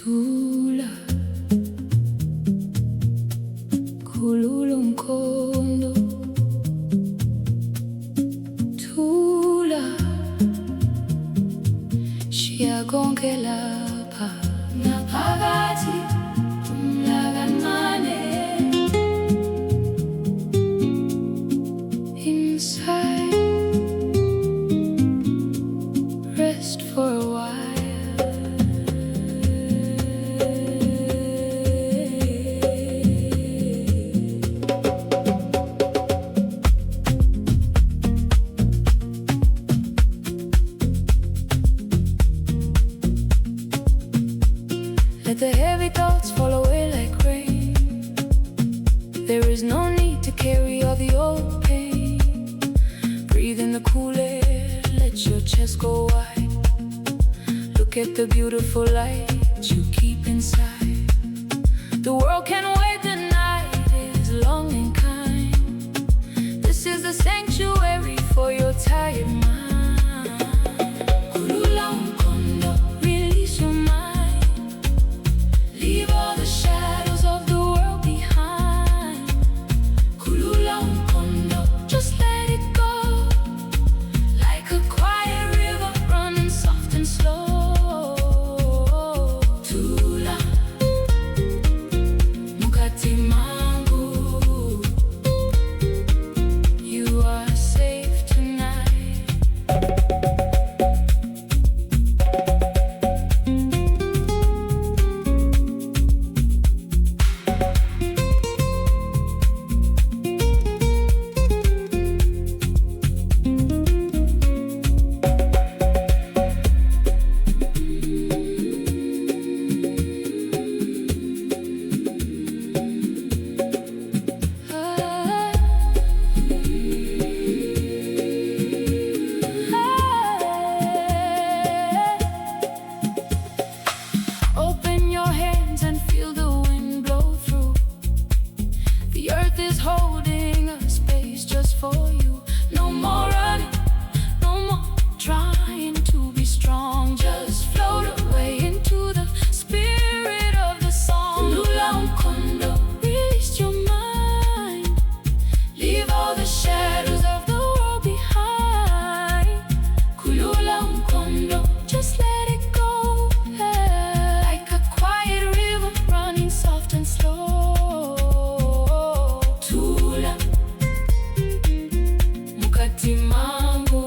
Thula, khulula umkhondo. Thula, shiya konke lapha ngaphakathi umlakancane. Inside, rest for a while. Let the heavy thoughts fall away like rain. There is no need to carry all the old pain. Breathe in the cool air, let your chest go wide. Look at the beautiful light you keep inside. The world can wait, the night is long and kind. This is the sanctuary for your tired mind. Khulula umkhondo, release your mind. Leave all the shadows of the world behind. Khulula umkhondo, just let it go. Like a quiet river running soft and slow. Thula, mukati mangu, you are safe tonight. Open your hands and feel the wind blow through. The earth is holding a space just for you. No more running, no more trying to be strong. Just float away into the spirit of the song. Khulula umkhondo, release your mind. Leave all the shadows of the world behind. Khulula umkhondo, just let it go. Like a quiet river running soft and slow. Thula, mukati mangu,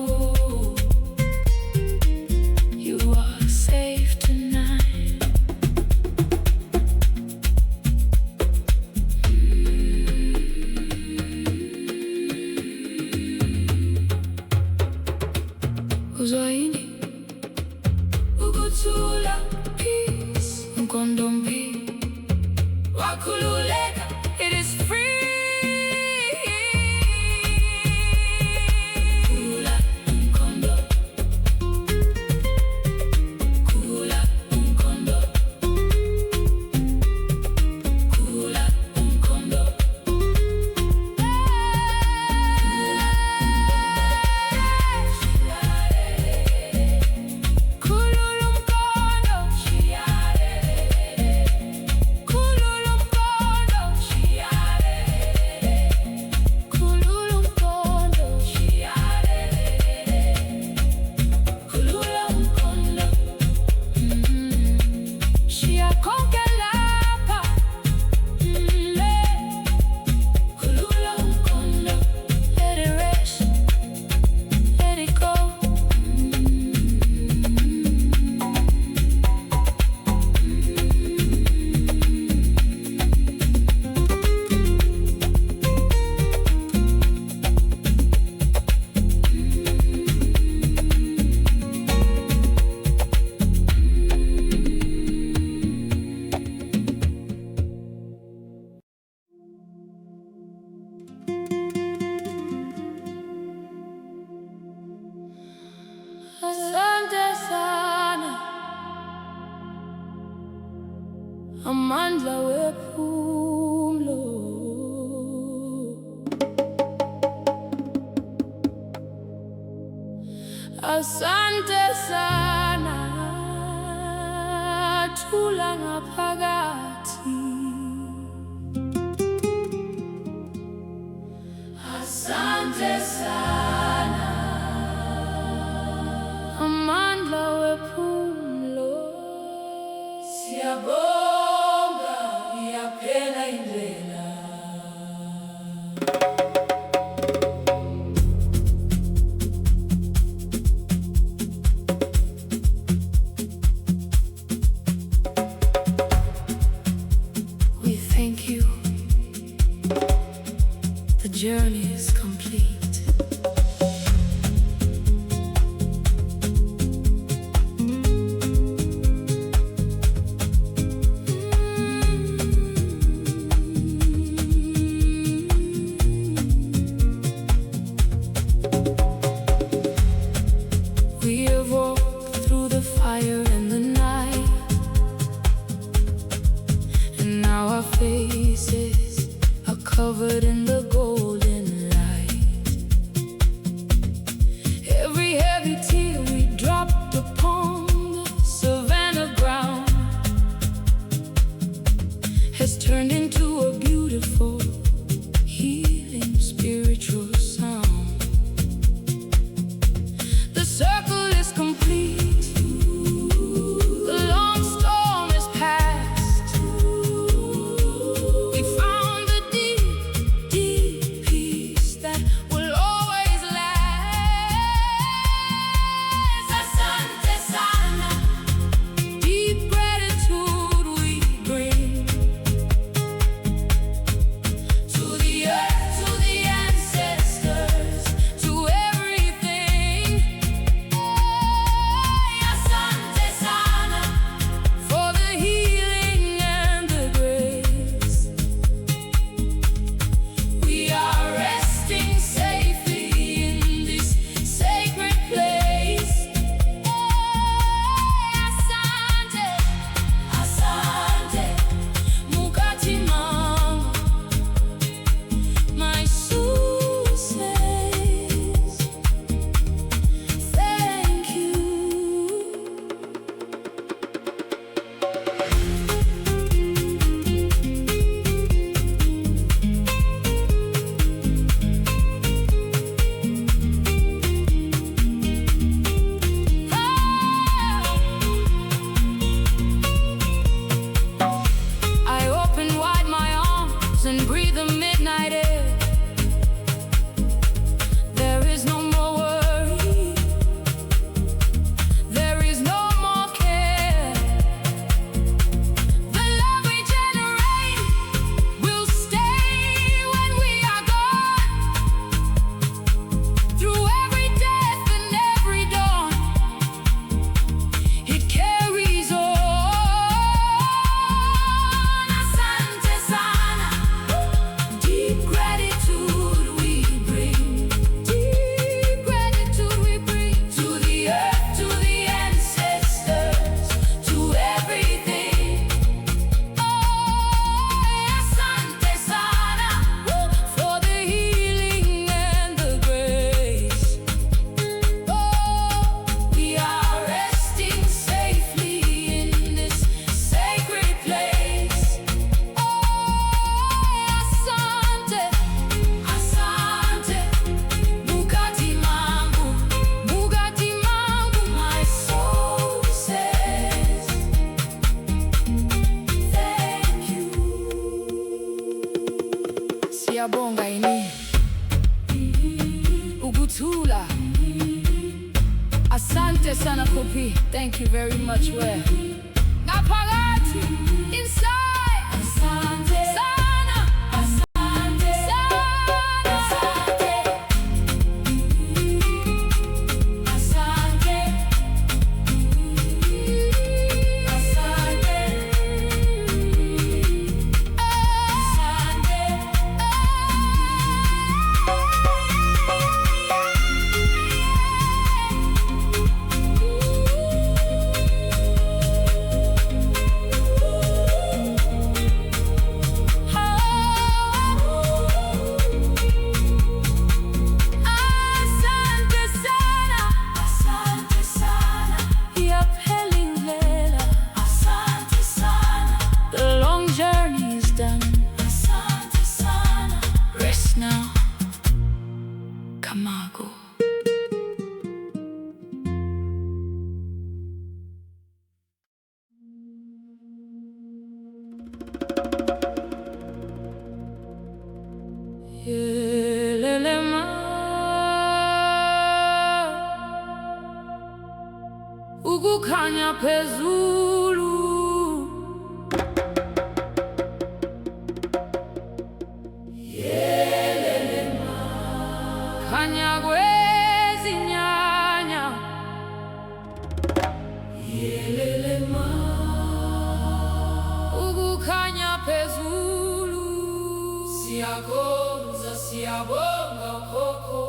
you are safe tonight. Uzwaini, ukuthula, peace, umkhondo mphi, wakhululeka, it is free. Khulula umkhondo, khulula umkhondo, khulula umkhondo. Khulula umkhondo, khulula umkhondo, khulula umkhondo, khulula umkhondo. Siyakonke lapha, khulula umkhondo. Let it rest, let it go. Asante sana, Amandla wephumlo. Asante sana, Uyathula ngaphakathi. Asante sana Amandla wephumlo. Siyabonga iyaphela indlela. We thank you. The journey is complete. We have walked through the fire and the night, and now our faces are covered in the golden light. Every heavy tear we dropped upon the savannah ground has turned into a beautiful, healing, spiritual sound. The circle is complete. The long storm is past. We found the deep, deep peace that will always last. Asante sana. Deep gratitude we bring to the earth, to the ancestors, to everything. Asante sana for the healing and the grace. We are resting safely in this sacred place. Asante, asante, Phakathi mama. My soul says thank you. I open wide my arms and breathe the midnight air. There is no more worry. There is no more care. The love we generate will stay when we are gone. Through every death and every dawn, it carries on. Asante sana. Deep gratitude we bring. Deep gratitude we bring to the earth, to the ancestors, to everything. Asante sana for the healing and the grace. We are resting safely in this sacred place. Asante, asante, Phakathi mangu, Phakathi mangu. My soul says thank you. Siyabonga ini ukuthula. Asante sana Kopi. Thank you very much. Where ngaphakathi inside. Asante sana. Asante sana. Asante. Asante. Asante. Asante. ukukhanya phezulu. Yelelema, khanya kwezinyanya. Yelelema, ukukhanya phezulu. Siyakhonza, siyabonga khokho.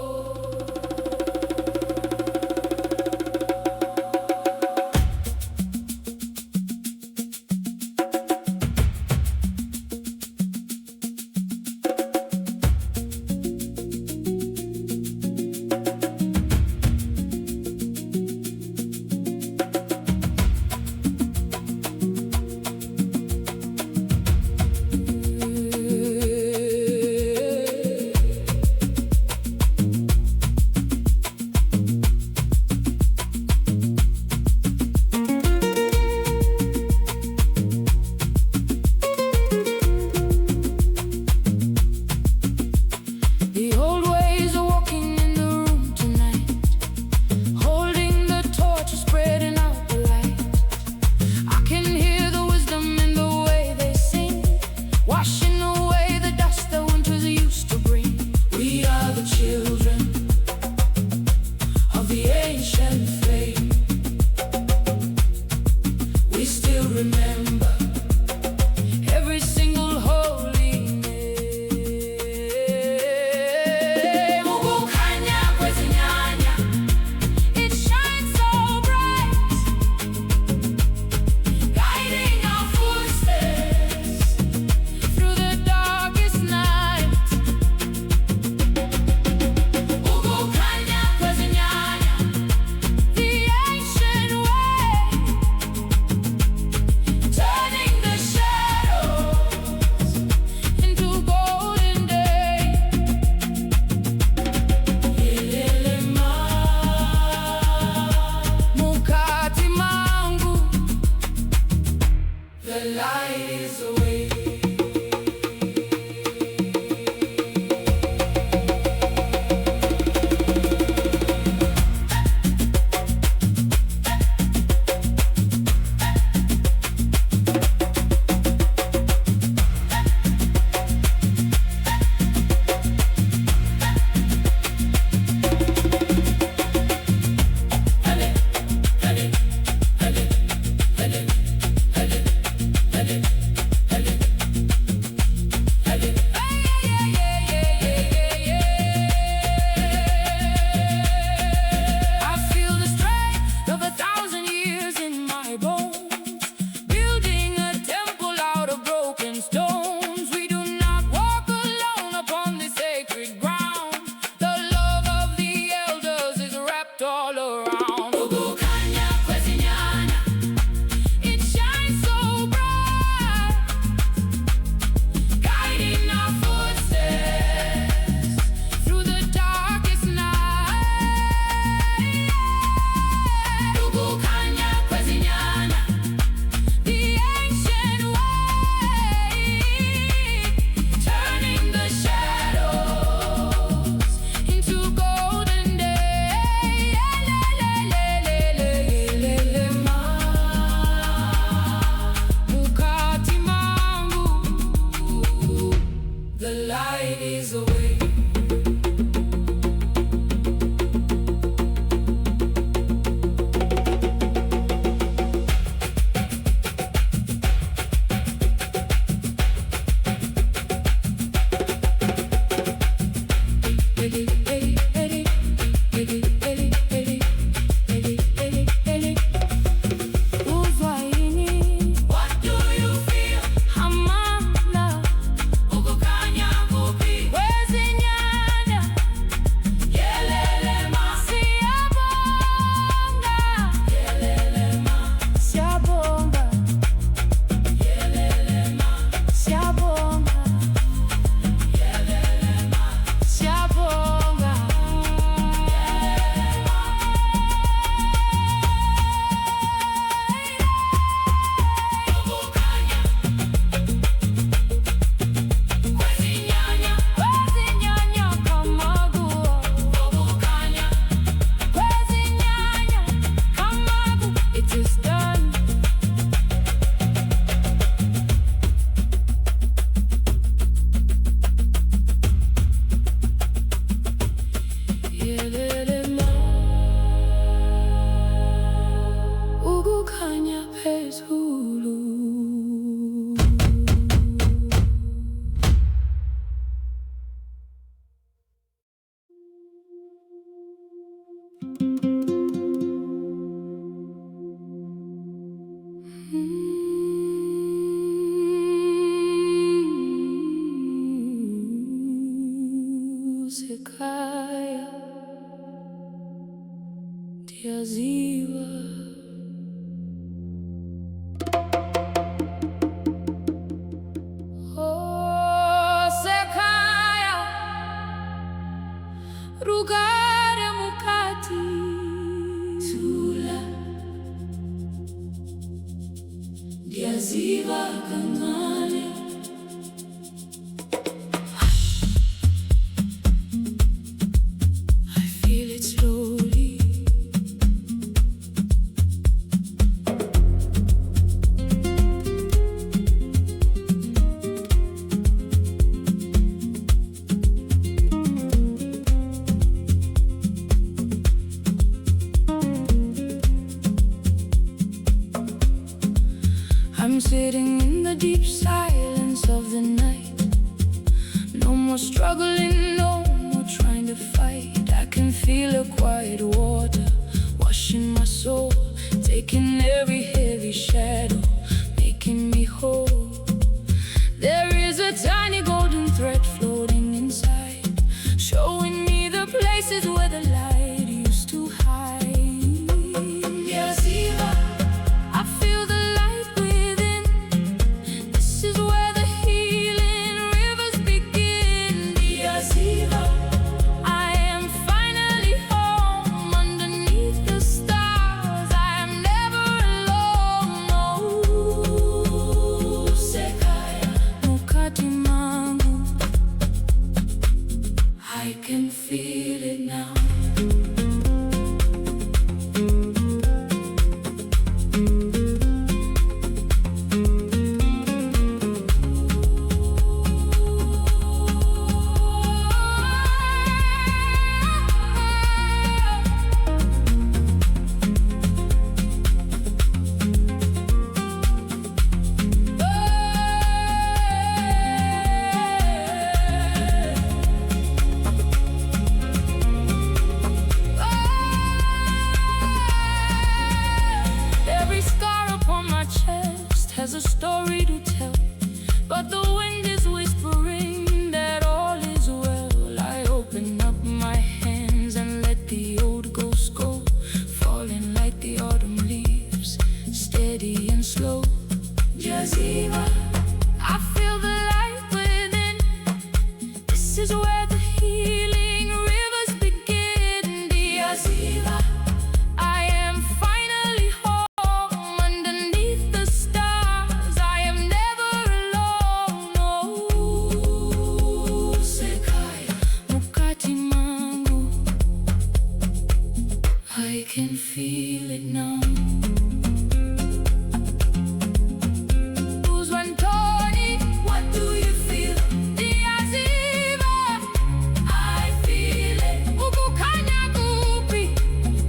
phezulu. Sekaya ndiyaziwa. Oh, sekaya rugare mukati tula ndiyaziva kancane. I'm sitting in the deep silence of the night. No more struggling, no more trying to fight. I can feel a quiet water washing my soul, taking every heavy shadow, making me whole. There is a tiny golden thread floating inside, showing me the places where the light used to hide. I feel the light within. This is where the healing rivers begin. I am finally home underneath the stars. I am never alone. No, sekaya mukati mangu. I can feel it now. Has a story to tell, but the wind is whispering that all is well. I open up my hands and let the old ghosts go, falling like the autumn leaves, steady and slow. Jaziva, I feel the light within. This is where the healing rivers begin. Jaziva, I am finally home underneath the stars. I am never alone. Oh, sekaya mukati mangu. I can feel it now. What do you feel? Diaziva, I feel it. Ukukanya kupi,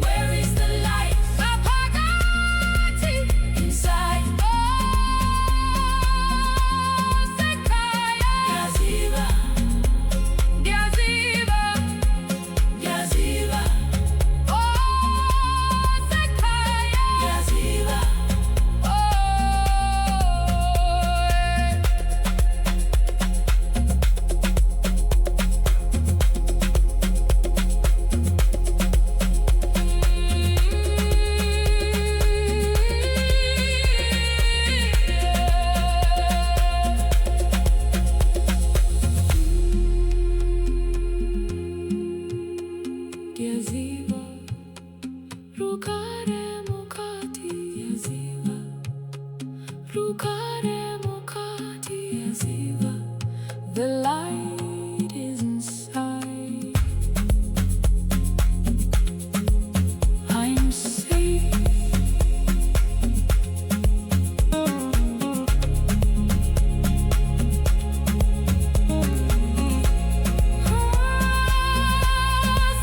where is the light? Phakathi, inside. Oh, sekaya. Diaziva, diaziva, diaziva. Oh, sekaya. Diaziva. Diaziva, rugare mukati. Diaziva, rugare mukati. Diaziva, the light is inside. I'm safe.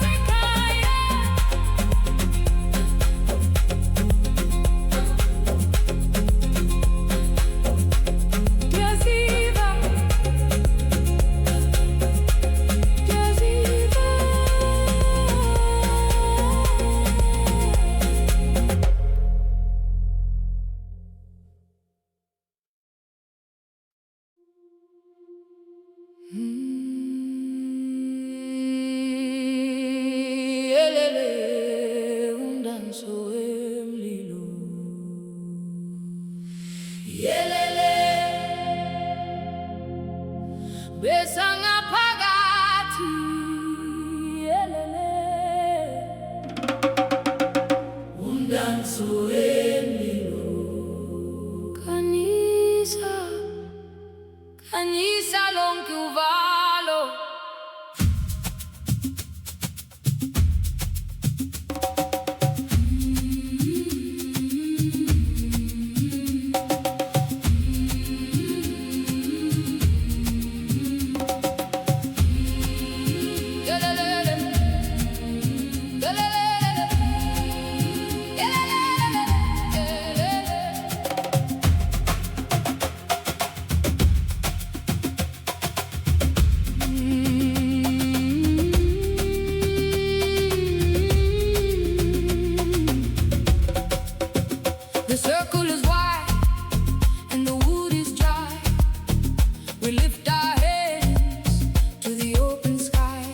Sekaya. Kanisa, kanisa lonke uvalo. The circle is wide and the wood is dry. We lift our heads to the open sky.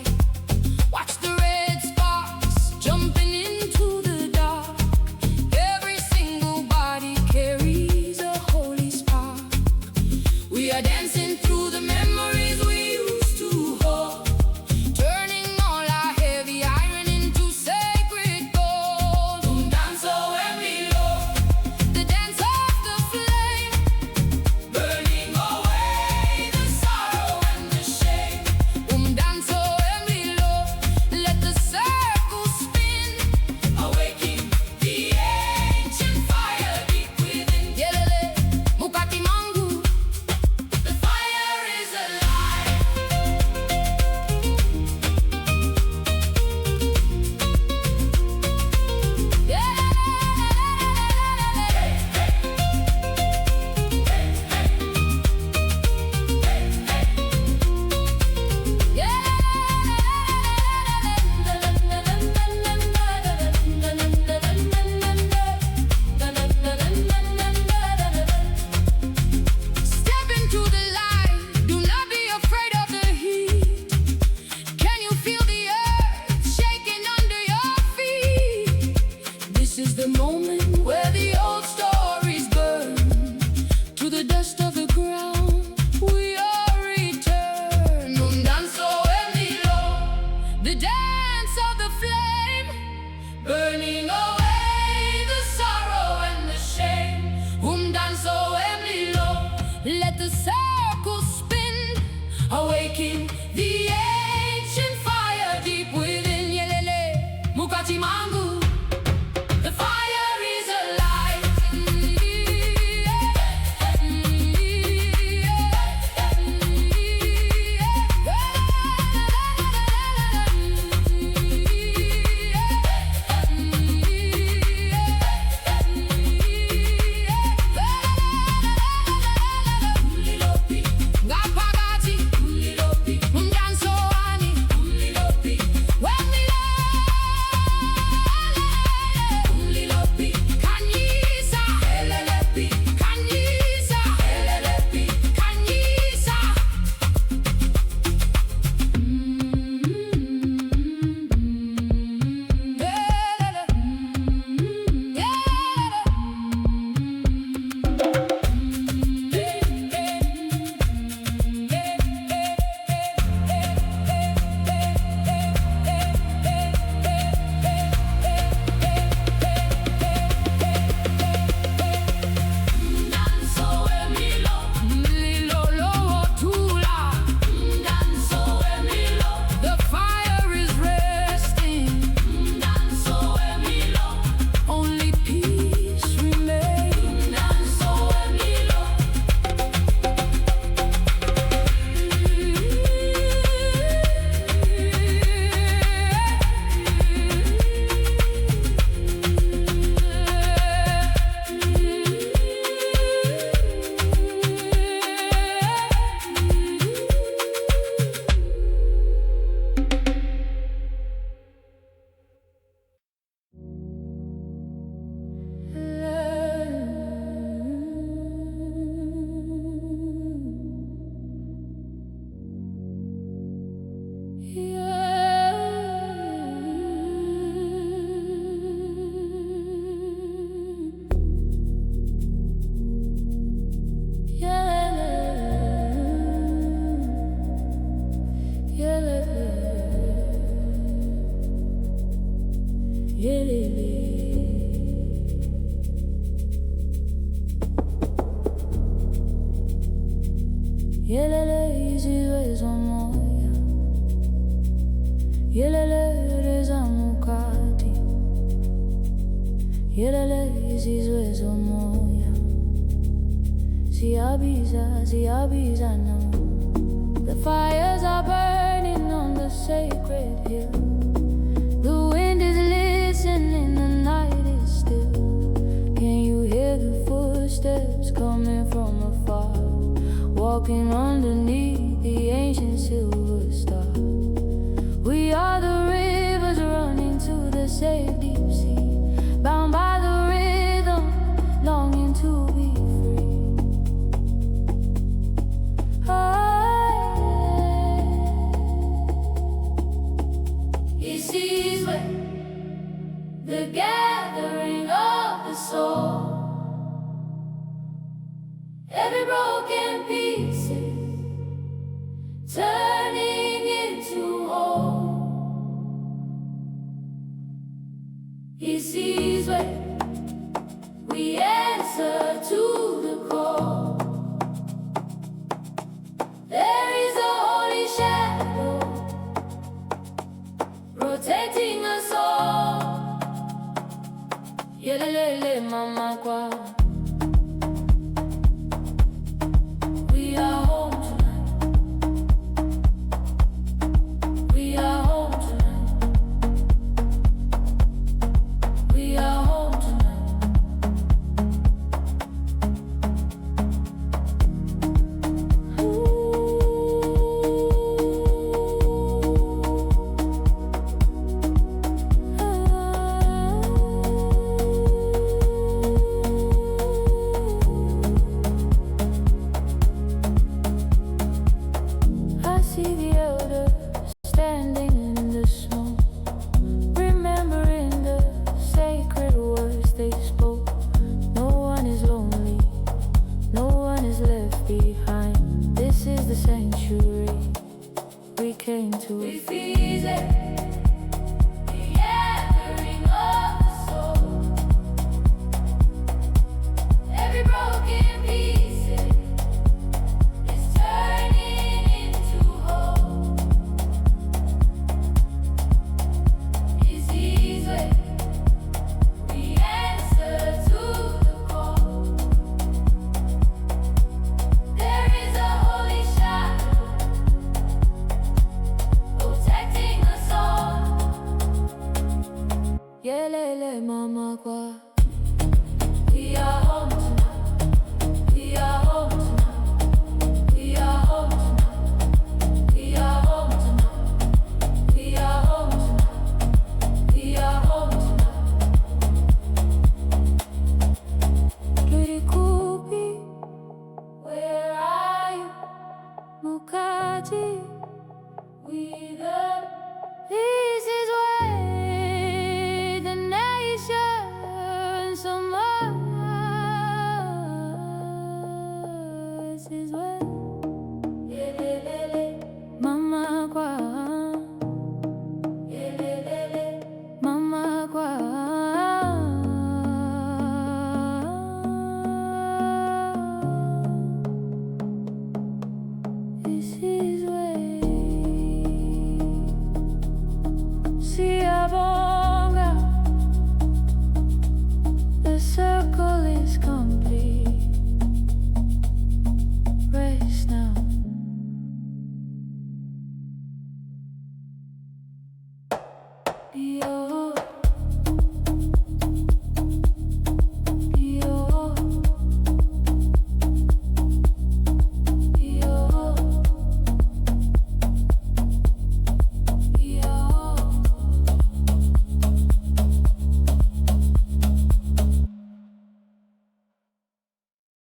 Watch the red sparks jumping into the dark. Every single body carries a holy spark. We are dancing through the memories we used to hold, turning all our heavy iron into sacred gold. Danzo and below, the dance of the flame, burning away the sorrow and the shame. Danzo and below, let the circle spin, awaking the ancient fire deep within. Yelele, mukati mangu, the fire is alive. Step into the light, do not be afraid of the heat. Can you feel the earth shaking under your feet? This is the moment where the old stories burn to the dust of the ground. We are returned. Danzo and below, the dance of the flame, burning away the sorrow and the shame. Danzo and below, let the circle spin, awaken the ancient fire deep within. Yelele, mukati mangu, the fire is alive. Phakathi, Yelele izizwe zomoya, yelele zamukati, yelele izizwe zomoya, ziyabiza now. The fires are burning on the sacred hill. The wind is listening, the night is still. Can you hear the footsteps coming from afar? Walking underneath the ancient silver star. We are the rivers running to the safe deep sea, bound by the rhythm, longing to be free. He sees where the gathering of the soul. Every broken piece turning into whole. He sees where we answer to the call. There is a holy shadow protecting us all. Yelele mama kwa.